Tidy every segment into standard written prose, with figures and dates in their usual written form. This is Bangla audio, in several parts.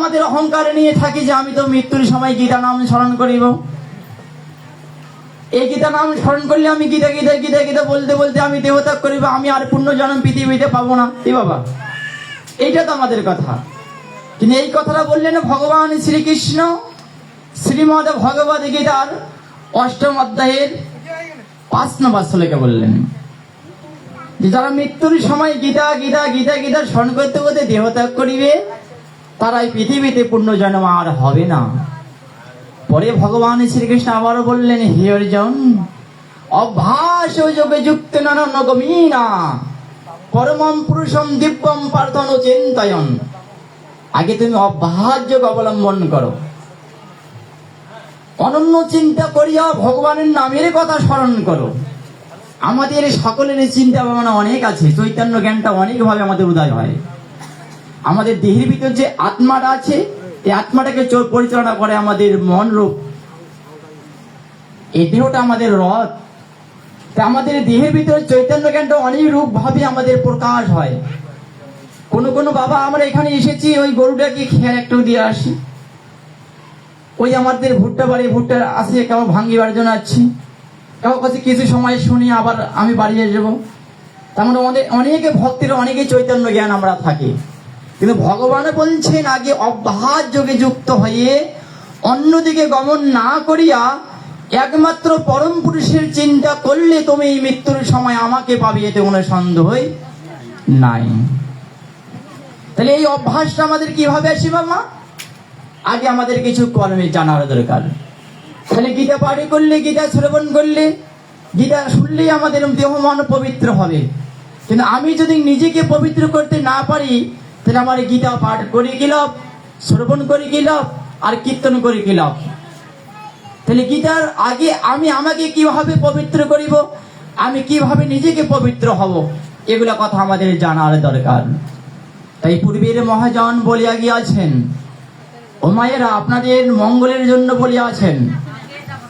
আমাদের অহংকারে নিয়ে থাকি যে আমি তো মৃত্যুর সময় গীতা নাম স্মরণ করিব, এই গীতা নাম স্মরণ করলে আমি গীতা গীতা গীতা গীতা বলতে বলতে আমি দেহত্যাগ করিব, আমি আর পুণ্যজন্ম পৃথিবীতে পাবো না। এ বাবা, এইটা তো আমাদের কথা। কিন্তু এই কথাটা বললেন ভগবান শ্রীকৃষ্ণ শ্রীমদ্ ভগবদ গীতার 8ম অধ্যায়ের 5 নম্বর শ্লোকে বললেন যে যারা মৃত্যুর সময় গীতা গীতা গীতা গীতা স্মরণ করতে করতে দেহত্যাগ করিবে, তারা এই পৃথিবীতে পুণ্যজন্ম আর হবে না। পরে ভগবান শ্রীকৃষ্ণ আবারও বললেন, হে অর্জুন, অভ্যাস যোগে যুক্ত নগমীনা পরমম পুরুষম দিব্যম পার্থন চিন্তয়ন। আগে তুমি অভ্যাস যোগ অবলম্বন করো, অনন্য চিন্তা করিয়া ভগবানের নামের কথা স্মরণ করো। আমাদের সকলের চিন্তা ভাবনা অনেক আছে, চৈতন্য জ্ঞানটা অনেকভাবে আমাদের উদয় হয়। আমাদের দেহের ভিতর যে আত্মাটা আছে, এই আত্মাটাকে পরিচালনা করে আমাদের মন রূপ। এই দেহটা আমাদের রথ। তা আমাদের দেহের ভিতরে চৈতন্য জ্ঞানটা অনেক রূপ ভাবে আমাদের প্রকাশ হয়। কোনো বাবা, আমরা এখানে এসেছি ওই গরুটাকে খেয়াল একটু দিয়ে আসি, ওই আমাদের ভুট্টা বাড়ি, ভুট্টা আসে কেমন ভাঙ্গিবার জন্য আসছি, কারো কাছে কিছু সময় শুনি আবার আমি বাড়িয়ে যাবো। তার মানে অনেকে ভক্তের অনেকে চৈতন্য জ্ঞান আমরা থাকি। কিন্তু ভগবান বলছেন আগে অভ্যাস যোগে যুক্ত হয়ে অন্যদিকে গমন না করিয়া একমাত্র পরম পুরুষের চিন্তা করলে তুমি এই মৃত্যুর সময় আমাকে পাবে, এতে কোনো সন্দেহই নাই। তাহলে এই অভ্যাসটা আমাদের কিভাবে আসে বাবা? আগে আমাদের কিছু কর্মে জানার দরকার। তাহলে গীতা পাঠ করলে, গীতা শ্রবণ করলে, গীতা শুনলেই আমাদের দেহ মন পবিত্র হবে। কিন্তু আমি যদি নিজেকে পবিত্র করতে না পারি, তাহলে আমার গীতা পাঠ করে কি লাভ, শ্রবণ করে কি লাভ, আর কীর্তন করে কি লাভ? তাহলে গীতার আগে আমি আমাকে কিভাবে পবিত্র করিব, আমি কিভাবে নিজেকে পবিত্র হব, এগুলা কথা আমাদের জানার দরকার। তাই পূর্বের মহাজন বলিয়া গিয়াছেন, ও মায়েরা আপনাদের মঙ্গলের জন্য বলিয়াছেন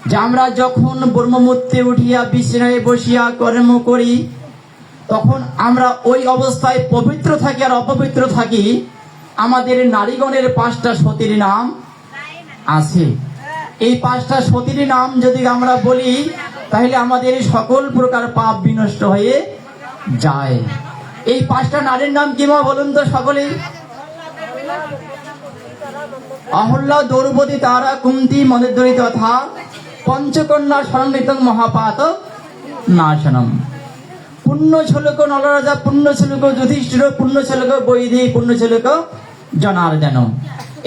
যে আমরা যখন ব্রহ্মমূর্তে উঠিয়া বিছানায় বসিয়া কর্ম করি, তখন আমরা ওই অবস্থায় পবিত্র থাকি আর অপবিত্র থাকি। আমাদের নারীগণের 5টা সতীর নাম আছে। এই 5টা সতীর নাম যদি আমরা বলি, তাহলে আমাদের সকল প্রকার পাপ বিনষ্ট হয়ে যায়। এই 5টা নারীর নাম কি মা বলুন তো সকলে? অহল্যা, দ্রৌপদী, তারা, কুন্তি, মন্দেশ্বরী তথা পঞ্চকন্যা শরণিতং মহাপাত নাশনম। পুণ্যশ্লোক নলরাজা, পুণ্যশ্লোক যুধিষ্ঠির, পুণ্যশ্লোক বৈদেহী, পুণ্যশ্লোক জনার্দন।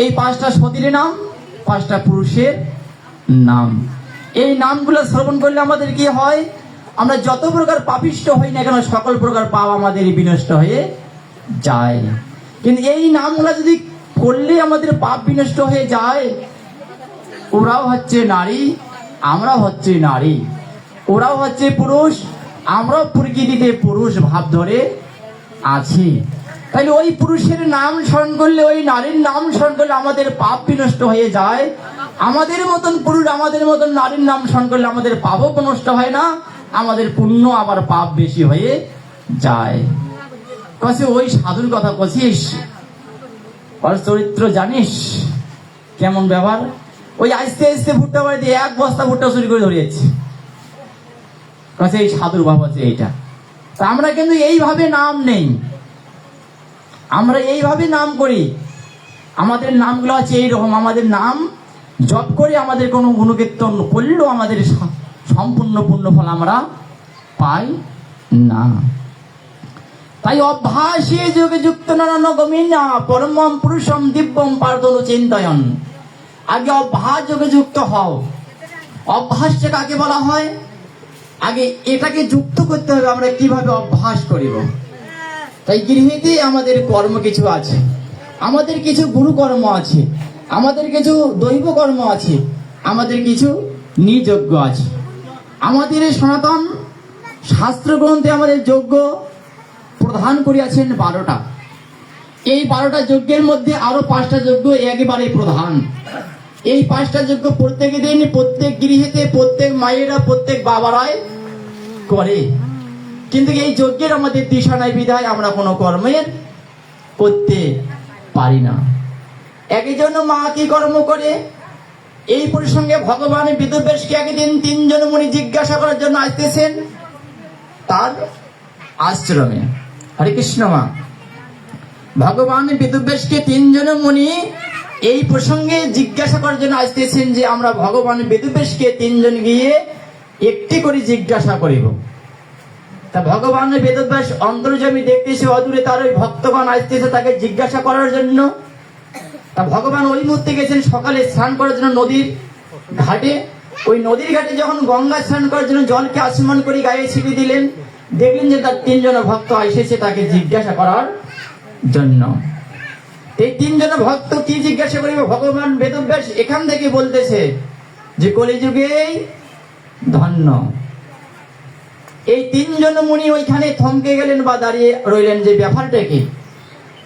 এই 5টা সতীর নাম, 5টা পুরুষের নাম। এই নামগুলো শ্রবণ করলে আমাদের কি হয়? আমরা যত প্রকার পাপিষ্ট হই না কেন, সকল প্রকার পাপ আমাদের বিনষ্ট হয়ে যায়। কিন্তু এই নামগুলো যদি করলে আমাদের পাপ বিনষ্ট হয়ে যায়। ওরাও হচ্ছে নারী, আমরাও হচ্ছে নারী, ওরাও হচ্ছে পুরুষ, আমরাও প্রকৃতিতে পুরুষ ভাব ধরে আছি। তাহলে ওই পুরুষের নাম স্মরণ করলে, ওই নারীর নাম স্মরণ করলে আমাদের পাপ বিনষ্ট হয়ে যায়। আমাদের মতন পুরুষ, আমাদের মতন নারীর নাম স্মরণ করলে আমাদের পাপও নষ্ট হয় না, আমাদের পুণ্য আবার পাপ বেশি হয়ে যায়। কসে ওই সাধুর কথা কছিস, ওর চরিত্র জানিস কেমন ব্যবহার? ওই আস্তে আস্তে ভুট্টা বাড়িতে 1 বস্তা ভুট্টা চুরি করে ধরিয়েছে। কাছে এই সাধুর ভাব আছে এইটা। তা আমরা কিন্তু এইভাবে নাম নেই, আমরা এইভাবে নাম করি। আমাদের নামগুলো আছে এইরকম, আমাদের নাম জপ করে আমাদের কোনো গুণকীর্তন করলেও আমাদের সম্পূর্ণ পুণ্যফল আমরা পাই না। তাই অভ্যাসে যোগে যুক্ত নগমীনা পরমম পুরুষম দিব্যম পার্থন চিন্তয়ন। আগে অভ্যাস যোগে যুক্ত হও। অভ্যাসটা কাকে বলা হয়? আগে এটাকে যুক্ত করতে হবে। আমরা কিভাবে অভ্যাস করিব? তাই গৃহীতে আমাদের কর্ম কিছু আছে, আমাদের কিছু গুরু কর্ম আছে, আমাদের কিছু দৈব কর্ম আছে, আমাদের কিছু নিযজ্ঞ আছে। আমাদের সনাতন শাস্ত্র গ্রন্থে আমাদের যজ্ঞ প্রধান করিয়াছেন 12টা। এই 12টা যজ্ঞের মধ্যে আরো 5টা যজ্ঞ একেবারে প্রধান। এই 5টা যজ্ঞ প্রত্যেক দিন প্রত্যেক গৃহেতে প্রত্যেক মায়েরা প্রত্যেক বাবারাই করে। কিন্তু এই যজ্ঞের আমাদের দিশা নাই বিধায় আমরা কোনো কর্মের করতে পারি না। একজন মা কি কর্ম করে? এই প্রসঙ্গে ভগবান বেদব্যাসকে একদিন তিনজন মুনি জিজ্ঞাসা করার জন্য আসতেছেন তার আশ্রমে। হরে কৃষ্ণ মা। ভগবান বেদব্যাসকে তিনজন মুনি এই প্রসঙ্গে জিজ্ঞাসা করার জন্য আসতেছেন যে আমরা ভগবান বেদব্যাসকে তিনজন গিয়ে একটি করে জিজ্ঞাসা করিব। তা ভগবান বেদব্যাস অন্তর্যামী দেখতেছে অদূরে তার ওই ভক্তগণ আসতেছে তাকে জিজ্ঞাসা করার জন্য। তা ভগবান ওই মুহূর্তে গেছেন সকালে স্নান করার জন্য নদীর ঘাটে। ওই নদীর ঘাটে যখন গঙ্গা স্নান করার জন্য জলকে আচমন করে গায়ে ছিটিয়ে দিলেন, দেখলেন যে তার তিনজন ভক্ত এসেছে তাকে জিজ্ঞাসা করার জন্য। এই তিনজন ভক্ত কি জিজ্ঞাসা করিবে? ভগবান বেদব্যাস এখান থেকে বলতেছে যে কলিযুগেই ধন্য। এই তিনজন মুনি ওইখানে থমকে গেলেন বা দাঁড়িয়ে রইলেন যে ব্যাপারটা কি,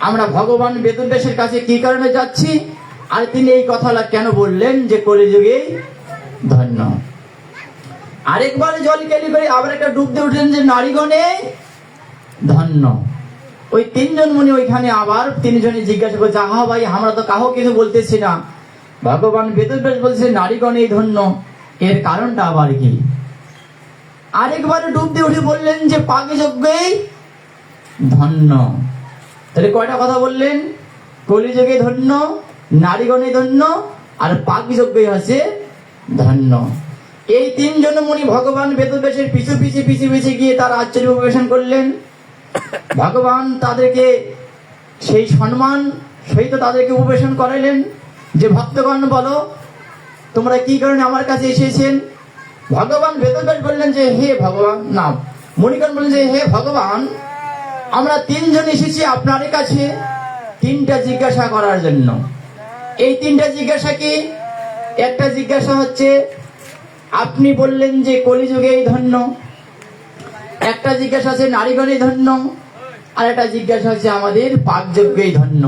আমরা ভগবান বেদব্যাসের কাছে কি কারণে যাচ্ছি, আর তিনি এই কথাটা কেন বললেন যে কলিযুগেই ধন্য। আরেকবার জল কেলি করে আবার একটা ডুব দিয়ে উঠলেন যে নারীগণে ধন্য। ওই তিনজন মুনি ওইখানে আবার তিনজনে জিজ্ঞাসা করছে, আহা ভাই আমরা তো কাহো কিছু বলতেছি না। ভগবান বেদব্যাস বলছে নারীগণেই ধন্য, এর কারণটা আবার কি? আরেকবার ডুব দিয়ে উঠে বললেন যে পাকযজ্ঞেই ধন্য। তাহলে কয়টা কথা বললেন? কলিযুগে ধন্য, নারীগণে ধন্য, আর পাকযজ্ঞই হচ্ছে ধন্য। এই তিনজন মুনি ভগবান বেদব্যাসের পিছু পিছে গিয়ে তার আশ্চর্য উপবেশন করলেন। ভগবান তাদেরকে সেই সম্মান সহিত তাদেরকে উপবেশন করাইলেন যে ভক্তগণ বলো তোমরা কি কারণে আমার কাছে এসেছেন? ভগবান বেদব্যাস বললেন যে হে ভগবান, না মুনিগণ বললেন যে হে ভগবান, আমরা তিনজন এসেছি আপনার কাছে তিনটা জিজ্ঞাসা করার জন্য। এই তিনটা জিজ্ঞাসা কি? একটা জিজ্ঞাসা হচ্ছে আপনি বললেন যে কলিযুগেই ধন্য, একটা জিজ্ঞাসা আছে নারীগণেই ধন্য, আর একটা জিজ্ঞাসা হচ্ছে আমাদের পাকযজ্ঞেই ধন্য।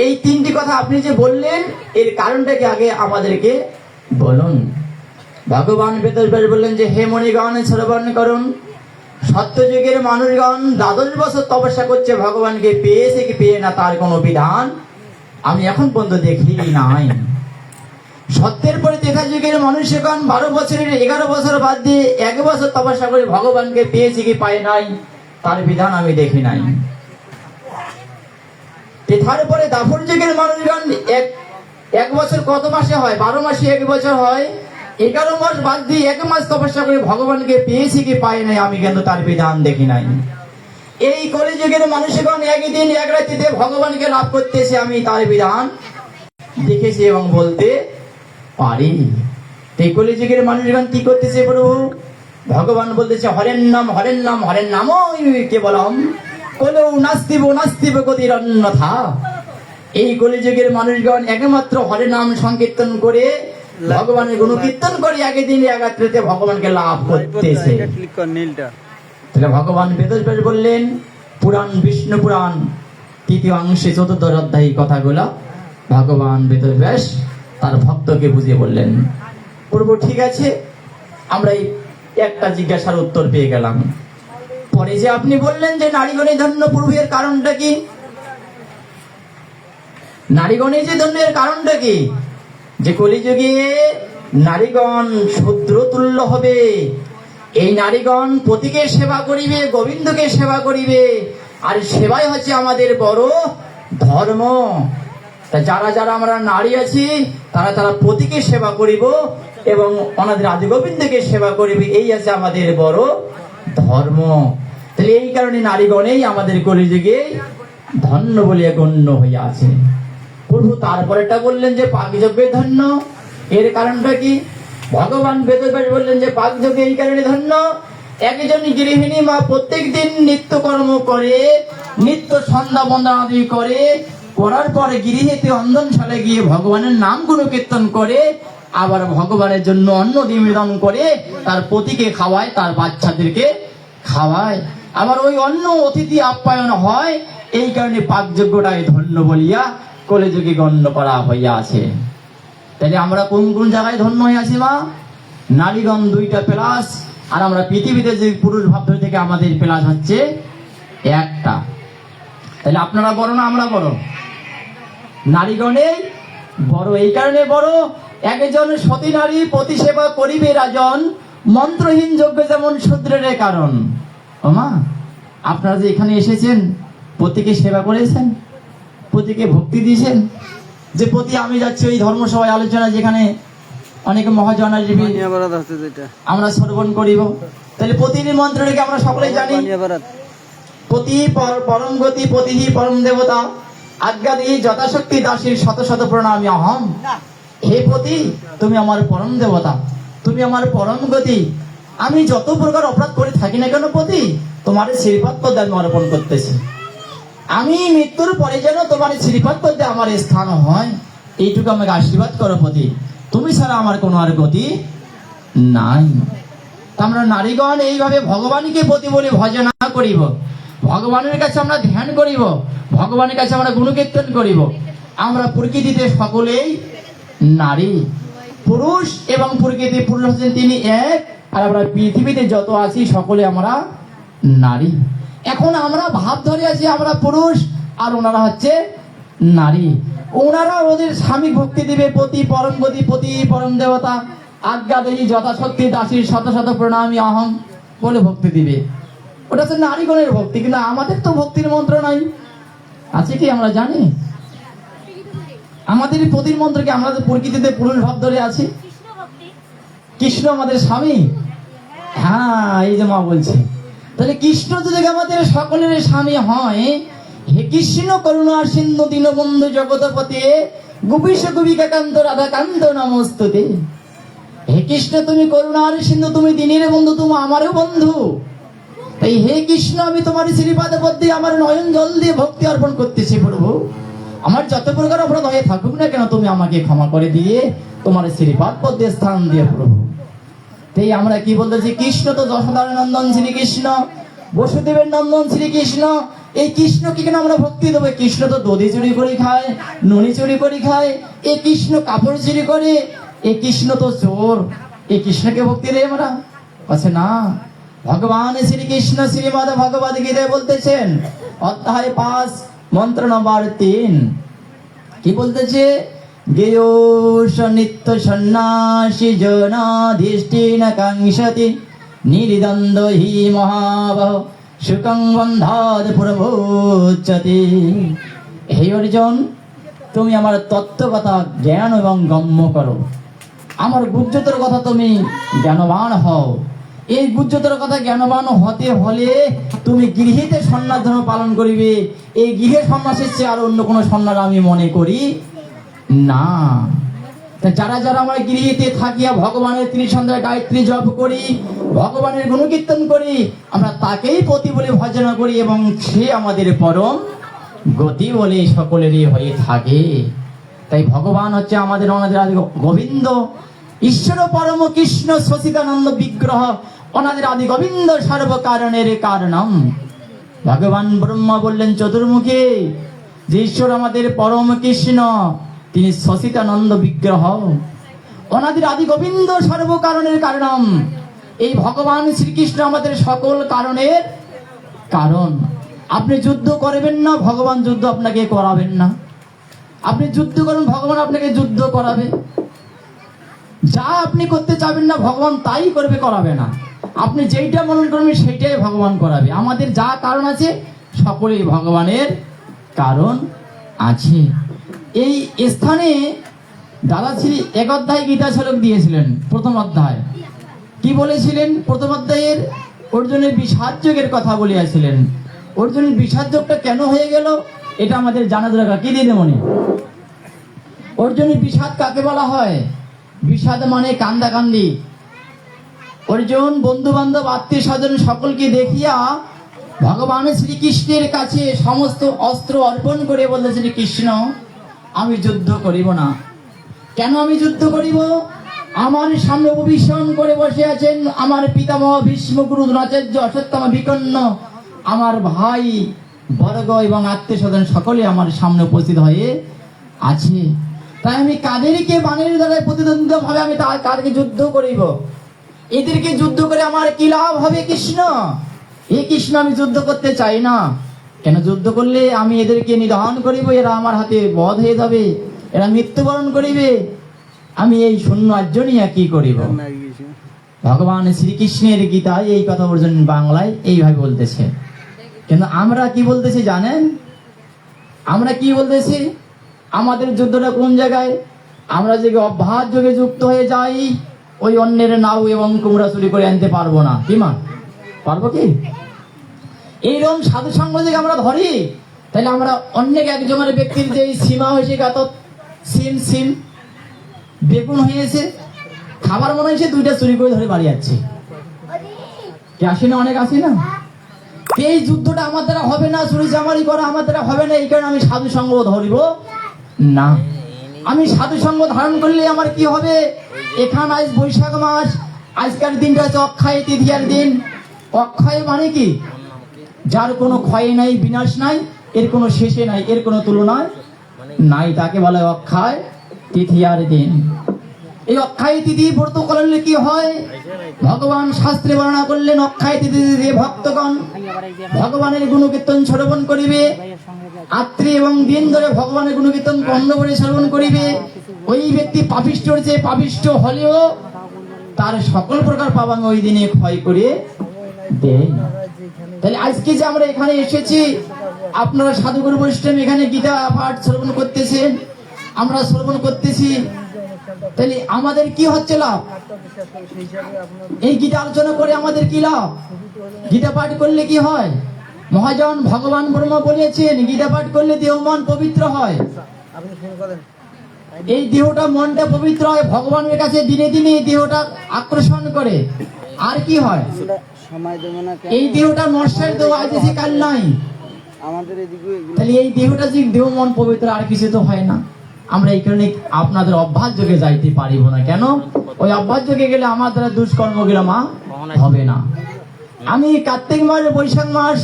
এই তিনটি কথা আপনি যে বললেন এর কারণটাকে আগে আমাদেরকে বলুন। ভগবান বেদব্যাস বললেন যে হে মণিগণ শ্রবণ করুন, সত্যযুগের মানুষগণ 12 বছর তপস্যা করছে ভগবানকে পেয়েছে কি পেয়ে না তার কোনো বিধান আমি এখন পর্যন্ত দেখি নাই। সত্যের পরে 13 যুগের মানুষগণ 12 বছরের 11 বছর বাদ দিয়ে 1 বছর তপস্যা করে ভগবানকে পেয়েছে কি পায় নাই তার বিধান আমি দেখি নাই। তারপরে দাপর যুগের মানুষগণ এক বছর কত মাসে হয়? 12 মাসে 1 বছর হয়। 11 মাস বাদ দিয়ে 1 মাস তপস্যা করে ভগবানকে পেয়েছি কি পাই নাই আমি কিন্তু তার বিধান দেখি নাই। এই কলিযুগের মানুষগণ একদিন এক রাত্রিতে ভগবানকে লাভ করতেছে আমি তার বিধান দেখেছি এবং বলতে পারি। এই কলিযুগের মানুষগণ কি করতেছে প্রভু? ভগবান বলতেছে হরেন নাম হরেন নাম হরেন নাম কেবলম কলৌ নাস্তিব গতির অন্যথা। এই কলিযুগের মানুষগণ একমাত্র হরে নাম সংকীর্তন করে ভগবানের গুণকীর্তন করে একদিন এক রাত্রিতে ভগবানকে লাভ করতেছে। তাহলে ভগবান বেদব্যাস বললেন পুরাণ বিষ্ণু পুরাণ 3য় অংশে 4th অধ্যায় কথাগুলো ভগবান বেদব্যাস তার ভক্তকে বুঝিয়ে বললেন। প্রভু ঠিক আছে, আমরা এই একটা জিজ্ঞাসার উত্তর পেয়ে গেলাম। পরে যে আপনি বললেন যে নারীগণে ধন্য, প্রভু এর কারণটা কি? নারীগণে যে ধন্য এর কারণটা কি? যে কলিযুগে নারীগণ শূদ্র তুল্য হবে, এই নারীগণ পতিকে সেবা করিবে, গোবিন্দকে সেবা করিবে, আর সেবাই হচ্ছে আমাদের বড় ধর্ম। তা যারা যারা আমরা নারী আছি তারা পতিকে সেবা করিব এবং আমাদের আদি গোবিন্দকে সেবা করিবে, এই আছে আমাদের বড় ধর্ম। তাহলে এই কারণে নারীগণেই আমাদের কলিযুগে ধন্য বলিয়া গণ্য হইয়া আছে। প্রভু তারপরেটা বললেন যে পাকযজ্ঞে ধন্য, এর কারণটা কি? ভগবান বেদব্যাস বললেন যে পাকযজ্ঞে এই কারণে ধন্য, একজন গৃহিণী মা প্রত্যেক দিন নিত্য কর্ম করে, নিত্য সন্ধ্যা বন্দনাদি করে, করার পরে গৃহেতে অন্ধনশালে গিয়ে ভগবানের নাম গুণ কীর্তন করে, আবার ভগবানের জন্য অন্ন নিবেদন করে, তার পতিকে খাওয়ায়, তার বাচ্চাদেরকে খাওয়ায়, আবার ওই অন্ন অতিথি আপ্যায়ন হয়। এই কারণে পাকযজ্ঞটাই ধন্য বলিয়া কলিযুগে গণ্য করা হইয়া আছে। তাহলে আমরা কোন কোন জায়গায় ধন্য হয়ে আছি মা? নারীগণ 2টা প্লাস, আর আমরা পৃথিবীতে যে পুরুষ ভাব ধরে থেকে আমাদের প্লাস হচ্ছে 1টা। তাহলে আপনারা বড় না আমরা বড়? নারীগণে বড়, এই কারণে বড়, একজন সতী নারী পতি সেবা করিবে রাজন, মন্ত্রহীন যজ্ঞ যেমন শূদ্রের কারণ। ওমা, আপনারা যে এখানে এসেছেন, পতিকে সেবা করেছেন, পতিকে ভক্তি দিয়েছেন। যে পতি আমি যাচ্ছি ওই ধর্মসভায় আলোচনা, যেখানে অনেক মহাজন আসবে, আমরা শ্রবণ করিব, তাহলে পতির মন্ত্রটাকে আমরা সকলেই জানি। পতি পরম গতি, পতিহি পরম দেবতা, আজ্ঞা দিই যথাশক্তি দাসীর শত শত প্রণামী অহম। হে পতি, তুমি আমার পরম দেবতা, তুমি আমার পরম গতি। আমি যত প্রকার অপরাধ করে থাকি না কেন পতি, তোমার শ্রীপাদ পদ্মে আমি অর্পণ করতেছি। আমি মৃত্যুর পরে যেন তোমার শ্রীপাদ পদ্মে আমার স্থান হয়, এইটুকু আমাকে আশীর্বাদ করো পতি। তুমি ছাড়া আমার কোনো আর গতি নাই। আমরা নারীগণ এইভাবে ভগবানকে পতি বলে ভজনা করিব, ভগবানের কাছে আমরা ধ্যান করিব, ভগবানের কাছে আমরা গুণকীর্তন করিব। আমরা প্রকৃতিতে সকলেই নারী, পুরুষ এবং প্রকৃতি, পুরুষ হচ্ছেন তিনি এক, আর আমরা পৃথিবীতে যত আছি সকলে আমরা নারী। এখন আমরা ভাব ধরে আছি আমরা পুরুষ, আর ওনারা হচ্ছে নারী। ওনারা ওদের স্বামী ভক্তি দিবে, পতি পরম গতি, পতি পরম দেবতা, আজ্ঞা দেই যথাশক্তি দাসীর শত শত প্রণামী অহম বলে ভক্তি দিবে। ওটা হচ্ছে নারীগণের ভক্তি, কিন্তু আমাদের তো ভক্তির মন্ত্র নাই। আছে কি আমরা জানি? আমাদের পতির মন্ত্রকে আমরা যে প্রকৃতিতে পুরুষ ভাব ধরে আছি, কৃষ্ণ আমাদের স্বামী। হ্যাঁ, এই যে মা বলছে, তাহলে কৃষ্ণ যদি আমাদের সকলের স্বামী হয়, হে কৃষ্ণ করুণা সিন্ধু দীনবন্ধু জগৎপতি, গোপীশ গোপিকাকান্ত রাধাকান্ত নমস্তুতে। হে কৃষ্ণ, তুমি করুণার সিন্ধু, তুমি দিনের বন্ধু, তুমি আমারও বন্ধু। তাই হে কৃষ্ণ, আমি তোমার শ্রীপাদ পদ্মে আমার নয়ন জল দিয়ে ভক্তি অর্পণ করতেছি প্রভু। আমার যত প্রকার অপরাধ হয়ে থাকুক না কেন, তুমি আমাকে ক্ষমা করে দিয়ে তোমার শ্রীপাদ পদ্মে স্থান দিয়ে প্রভু। তাই আমরা কি বলতেছি, কৃষ্ণ তো যশোদার নন্দন শ্রীকৃষ্ণ, বসুদেবের নন্দন শ্রীকৃষ্ণ। এই কৃষ্ণকে কেন আমরা ভক্তি দেবো? কৃষ্ণ তো দধি চুরি করে খায়, নুনি চুরি করে খায়, এই কৃষ্ণ কাপড় চুরি করে, এই কৃষ্ণ তো চোর, এই কৃষ্ণকে ভক্তি দেয় আমরা? আছে না। ভগবান শ্রীকৃষ্ণ শ্রীমদ ভগবদ গীতায় বলতেছেন, অধ্যায় 5 মন্ত্র নম্বর 3, কি বলতেছে? গেয়োষ নিত্য সন্ন্যাসী জনাধিষ্ঠি না কাঙ্ক্ষতি, নির্দ্বন্দ্ব হি মহাবহ সুখং বন্ধাদ প্রভোচ্যতে। হে অর্জুন, তুমি আমার তত্ত্ব কথা জ্ঞান এবং গম্য করো, আমার গুজ্জতর কথা তুমি জ্ঞানবান হও। এই গুজ্জতর কথা জ্ঞানবান হতে হলে তুমি গৃহীতে সন্ন্যাস ধর্ম পালন করিবে। এই গৃহে সন্ন্যাসের চেয়ে আর অন্য কোনো সন্ন্যাস আমি মনে করি না। যারা যারা আমরা গৃহীতে থাকিয়া ভগবানের ত্রিসন্ধ্যায় গায়ত্রী জপ করি, ভগবানের গুণকীর্তন করি, আমরা তাকেই পতি বলে ভজনা করি, এবং সে আমাদের পরম গতি বলে সকলেরই হয়ে থাকে। তাই ভগবান হচ্ছে আমাদের অনাদের আদি গোবিন্দ, ঈশ্বর পরম কৃষ্ণ সচিদানন্দ বিগ্রহ, অনাদের আদি গোবিন্দ সর্বকারণের কারণম। ভগবান ব্রহ্মা বললেন চতুর্মুখী যে ঈশ্বর আমাদের পরম কৃষ্ণ, তিনি সচিদানন্দ বিগ্রহ, অনাদির আদি গোবিন্দ সর্বকারণের কারণম। এই ভগবান শ্রীকৃষ্ণ আমাদের সকল কারণের কারণ। আপনি যুদ্ধ করবেন না, ভগবান যুদ্ধ আপনাকে করাবেন না। আপনি যুদ্ধ করুন, ভগবান আপনাকে যুদ্ধ করাবে। যা আপনি করতে চাবেন না, ভগবান তাই করবে, করাবে না। আপনি যেইটা মনন করবেন সেইটাই ভগবান করাবে। আমাদের যা কারণ আছে সকলেই ভগবানের কারণ আছে। এই স্থানে দাদাশ্রী 1 অধ্যায় গীতা শ্লোক দিয়েছিলেন। প্রথম অধ্যায় কি বলেছিলেন? প্রথম অধ্যায়ের অর্জুনের বিষাদ যোগের কথা বলিয়াছিলেন। অর্জুনের বিষাদ যোগটা কেন হয়ে গেল এটা আমাদের জানা দরকার। কি দিদি মনে? অর্জুনের বিষাদ কাকে বলা হয়? বিষাদ মানে কান্দাকান্দি। অর্জুন বন্ধু বান্ধব আত্মীয় স্বজন সকলকে দেখিয়া ভগবান শ্রীকৃষ্ণের কাছে সমস্ত অস্ত্র অর্পণ করে বলতেছে, কৃষ্ণ আমি যুদ্ধ করিব না। কেন আমি যুদ্ধ করিব? আমার সামনে অভিষণ করে বসে আছেন আমার পিতামহ ভীষ্মগুরু দ্রোণাচার্য অশ্বত্থামা বিকর্ণ, আমার ভাই বর্গ এবং আত্মীয় স্বজন সকলে আমার সামনে উপস্থিত হয়ে আছে। তাই আমি কাদেরকে বাণের দ্বারা প্রতিদ্বন্দ্বিতা ভাবে আমি কাদেরকে যুদ্ধ করিব? এদেরকে যুদ্ধ করে আমার কি লাভ হবে? কৃষ্ণ, এই কৃষ্ণ আমি যুদ্ধ করতে চাই না। কেন যুদ্ধ করলে আমি এদেরকে নিধন করিব, এরা আমার হাতে বধ হয়ে যাবে, এরা মৃত্যুবরণ করিবে, আমি এই শূন্য রাজ্য নিয়ে কি করিব? ভগবান শ্রীকৃষ্ণের গীতায় এই কথা বলছেন, বাংলায় এইভাবে বলতেছে। কিন্তু আমরা কি বলতেছি জানেন? আমরা কি বলতেছি? আমাদের যুদ্ধটা কোন জায়গায়? আমরা যে অভ্যাস যোগে যুক্ত হয়ে যাই, ওই অন্যের নাও এবং কুমড়া চুরি করে আনতে পারবো না। কি মা, পারবো কি? এইরকম সাধু সঙ্গ যদি আমরা ধরি, তাহলে আমরা অনেক একজনের ব্যক্তির যে সীমা হয়েছে, কত সিম সিম বেগুন হয়েছে, খাবার মনে হয়েছে, দুইটা চুরি করে ধরে বাড়ি যাচ্ছে। কি আসে না? অনেক আসে না? এই যুদ্ধটা আমার দ্বারা হবে না, চুরি চামারি করা আমার দ্বারা হবে না, এই কারণে আমি সাধু সঙ্গ ধরিব না। আমি সাধু সঙ্গ ধারণ করলে আমার কি হবে? এখানে আজ বৈশাখ মাস, আজকের দিনটা হচ্ছে অক্ষয় তৃতীয়ার দিন। অক্ষয় মানে কি? যার কোনো ক্ষয় নাই, বিনাশ নাই, এর কোনো শেষে নাই, এর কোনো তুলনা নাই, তাকে বলে অক্ষয় তৃতীয়ার দিন। এই অক্ষয় তিথি ব্রত করলে কি হয়? ভগবান শাস্ত্রে বর্ণনা করলেন, অক্ষয় তিথিতে ভক্তগণ ভগবানের গুণকীর্তন শ্রবণ করিবে, রাত্রি এবং দিন ধরে ভগবানের গুণকীর্তন বন্ধ করে শ্রবণ করিবে। ওই ব্যক্তি পাপিষ্ঠর চেয়ে পাপিষ্ঠ হলেও তার সকল প্রকার পাপ ওই দিনে ক্ষয় করে দেয়। তাহলে আজকে যে আমরা এখানে এসেছি, আপনারা সাধুগুরু বৈষ্ণব এখানে গীতা পাঠ শ্রবণ করতেছেন, আমরা শ্রবণ করতেছি, তাহলে আমাদের কি হচ্ছে লাভ? এই গীতা আলোচনা করে আমাদের কি লাভ? গীতা পাঠ করলে কি হয়? মহাজন ভগবান ব্রহ্মা বলেছেন, গীতা পাঠ করলে দেহ মন পবিত্র হয়। এই দেহটা মনটা পবিত্র হয়, ভগবানের কাছে দিনে দিনে এই দেহটা আকর্ষণ করে। আর কি হয়? এই দেহটা নষ্টের দেহ, আজ এসে কাল নাই। তাহলে এই দেহটা যে দেহ মন পবিত্র, আর কিছু তো হয় না। আমরা এই কারণে আপনাদের অভ্যাস যোগে যাইতে পারিব না। কেন? ওই অভ্যাস যোগে গেলে আমার দ্বারা দুষ্কর্ম গুলো মা হবে না। আমি কার্তিক মাস, বৈশাখ মাস,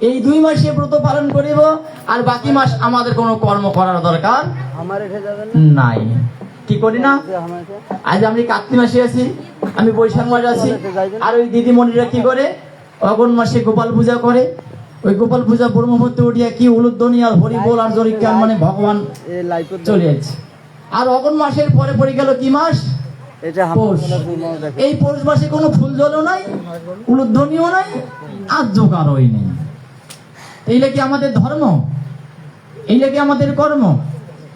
এই 2 মাসে ব্রত পালন করিব, আর বাকি মাস আমাদের কোনো কর্ম করার দরকার নাই। কি করি না? আজ আমি কার্তিক মাসে আছি, আমি বৈশাখ মাসে আছি, আর ওই দিদিমণিরা কি করে? অগ্ন মাসে গোপাল পূজা করে। ওই গোপাল পূজা ব্রহ্মপুত্রে উঠিয়া কি উলুধ্বনি আর হরি বল আর জরিকার, মানে ভগবান চলে যাচ্ছে। আর অগ্ন মাসের পরে পড়ে গেল কি মাস? পৌষ। এই পৌষ মাসে কোনো ফুল জলও নাই, উলুধ্বনিও নাই, আর জোগাড়ই নেই। এইটা কি আমাদের ধর্ম? এইটা কি আমাদের কর্ম?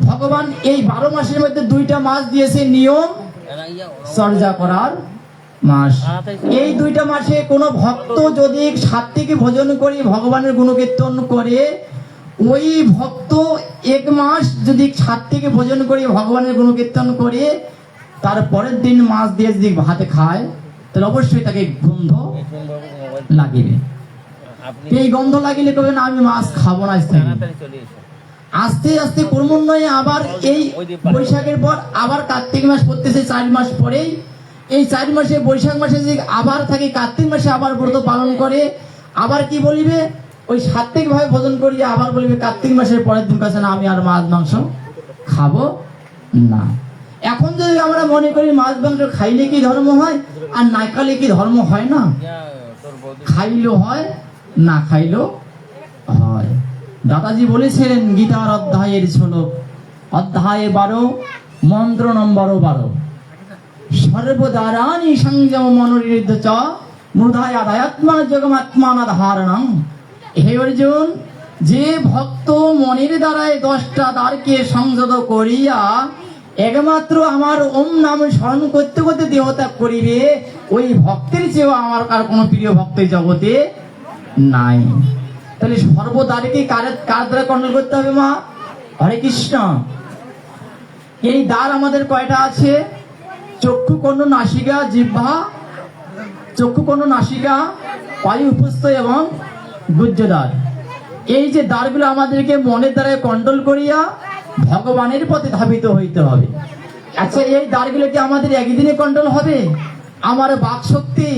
ভগবান এই 12 মাসের মধ্যে 2টা মাস দিয়েছে নিয়ম চর্চা করার মাস। এই 2টা মাসে কোনো ভক্ত যদি সাত্ত্বিক ভোজন করে ভগবানের গুণকীর্তন করে, ওই ভক্ত 1 মাস যদি সাত্ত্বিক ভোজন করে ভগবানের গুণকীর্তন করে, তারপরের দিন মাছ দিয়ে যদি ভাতে খায়, তাহলে অবশ্যই তাকে গন্ধ লাগিবে। এই গন্ধ লাগিলে কবে না আমি মাছ খাবো না। আস্তে আস্তে ক্রমান্বয়ে আবার এই বৈশাখের পর আবার কার্তিক মাস পড়তেছে, 4 মাস পরেই। এই 4 মাসে বৈশাখ মাসে যে আবার থাকে, কার্তিক মাসে আবার ব্রত পালন করে, আবার কি বলিবে? ওই সাত্ত্বিক ভাবে ভোজন করিয়ে আবার বলিবে কার্তিক মাসের পরের দিন কাছে না আমি আর মাছ মাংস খাবো না। এখন যদি আমরা মনে করি মাছ মাংস খাইলে কি ধর্ম হয়, আর না খাইলে কি ধর্ম হয় না? খাইলেও হয়, না খাইলেও হয়। দাদাজি বলেছিলেন গীতার অধ্যায়ের শ্লোক, অধ্যায় 12, মন্ত্র নম্বর 12, সর্বদারানি সংযম মনোনিরুদ্ধ চ মূঢ়ায় আদায়াত্মা যোগমাত্মানা ধারণং। হে অর্জুন, যে ভক্ত মনের দ্বারায় 10টা দ্বারকে সংযত করিয়া একমাত্র আমার ওম নাম স্মরণ করতে করতে দেহত্যাগ করিবে, ওই ভক্তের চেয়েও আমার আর কোনো প্রিয় ভক্ত জগতে নাই। তাহলে সর্বদ্বারকে কার দ্বারা কন্ট্রোল করতে হবে মা? হরে কৃষ্ণ। এই দ্বার আমাদের কয়টা আছে? চক্ষু, কর্ণ, নাসিকা, জিহ্বা। চক্ষু, কর্ণ, নাসিকা, পায়ু, উপস্থ এবং গুহ্যদ্বার। এই যে দ্বারগুলো আমাদেরকে মনের দ্বারা কন্ট্রোল করিয়া ভগবানের পথে ধাবিত হইতে হবে। আচ্ছা, এই দ্বারগুলো কি আমাদের একদিনে কন্ট্রোল হবে? আমার বাক শক্তি,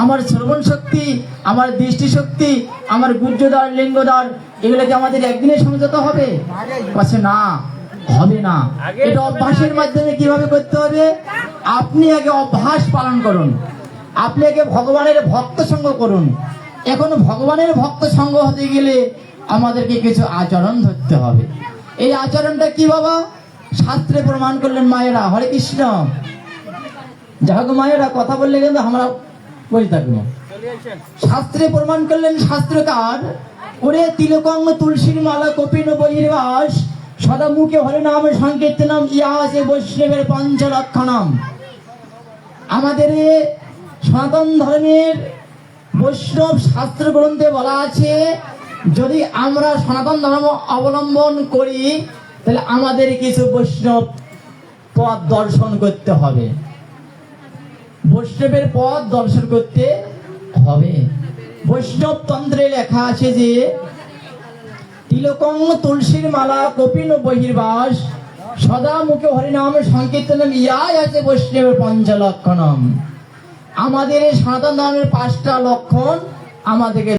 আমার শ্রবণ শক্তি, আমার দৃষ্টি শক্তি, আমার গুহ্যদ্বার, লিঙ্গদ্বার, এগুলো কি আমাদের একদিনে সংযত হবে? বলছে না, হবে না। এটা অভ্যাসের মাধ্যমে কিভাবে করতে হবে? আপনি আগে অভ্যাস পালন করুন, আপনি আগে ভগবানের ভক্ত সঙ্গ করুন। এখন ভগবানের ভক্ত সঙ্গ হতে গেলে আমাদেরকে কিছু আচরণ ধরতে হবে। এই আচরণটা কি বাবা? শাস্ত্রে প্রমাণ করলেন মায়েরা। হরে কৃষ্ণ। যাই হোক মায়েরা, কথা বললে কিন্তু আমরা বসে থাকবো। শাস্ত্রে প্রমাণ করলেন শাস্ত্রকার, ওরে তিলকং তুলসীর মালা কপিন বহির্বাস সদা মুখে হরে নাম সংকীর্তনম ইয়াসে বৈষ্ণবের পঞ্চলক্ষণম। আমাদের সনাতন ধর্মের বৈষ্ণব শাস্ত্র গ্রন্থে বলা আছে, যদি আমরা সনাতন ধর্ম অবলম্বন করি তাহলে আমাদের কিছু বৈষ্ণব পথ দর্শন করতে হবে, বৈষ্ণবের পথ দর্শন করতে হবে। বৈষ্ণব তন্ত্রে লেখা আছে যে তিলকং তুলসীর মালা কপিন বহির্বাস সদা মুখে হরিনাম সংকীর্তনম ইয়াই আছে বৈষ্ণবের পঞ্চলক্ষণম। আমাদের এই সনাতন ধর্মের 5টা লক্ষণ আমাদেরকে